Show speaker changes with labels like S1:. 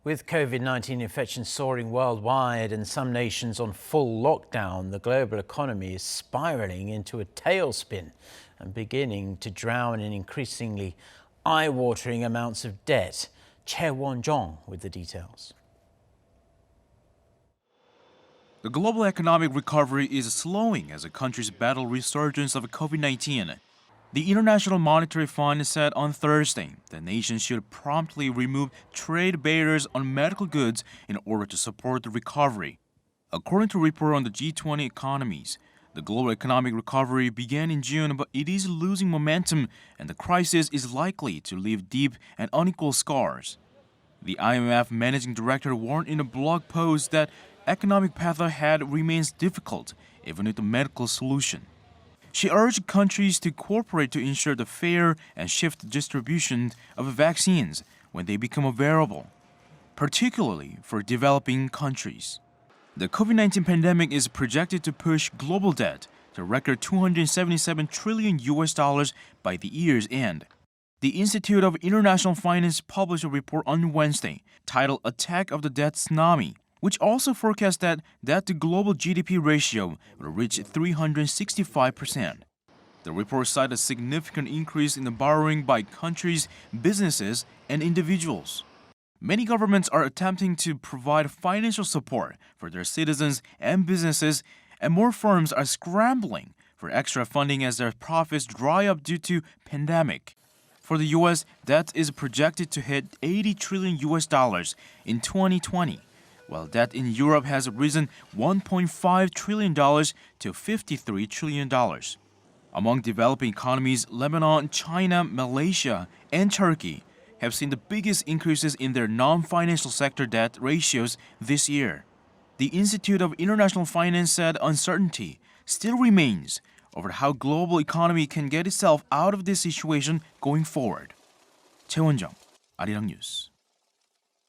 S1: With COVID-19 infections soaring worldwide and some nations on full lockdown, the global economy is spiraling into a tailspin and beginning to drown in increasingly eye-watering amounts of debt. Choi Won-jong with the details.
S2: The global economic recovery is slowing as the countries battle resurgence of COVID-19. The International Monetary Fund said on Thursday that nations should promptly remove trade barriers on medical goods in order to support the recovery. According to a report on the G20 economies, the global economic recovery began in June, but it is losing momentum and the crisis is likely to leave deep and unequal scars. The IMF managing director warned in a blog post that economic path ahead remains difficult, even with a medical solution. She urged countries to cooperate to ensure the fair and swift distribution of vaccines when they become available, particularly for developing countries. The COVID-19 pandemic is projected to push global debt to a record $277 trillion by the year's end. The Institute of International Finance published a report on Wednesday titled Attack of the Debt Tsunami, which also forecast that debt to global GDP ratio will reach 365%. The report cited a significant increase in the borrowing by countries, businesses, and individuals. Many governments are attempting to provide financial support for their citizens and businesses, and more firms are scrambling for extra funding as their profits dry up due to pandemic. For the US, debt is projected to hit $80 trillion in 2020. While debt in Europe has risen $1.5 trillion to $53 trillion. Among developing economies, Lebanon, China, Malaysia, and Turkey have seen the biggest increases in their non-financial sector debt ratios this year. The Institute of International Finance said uncertainty still remains over how global economy can get itself out of this situation going forward. Choi Won-jong, Arirang News.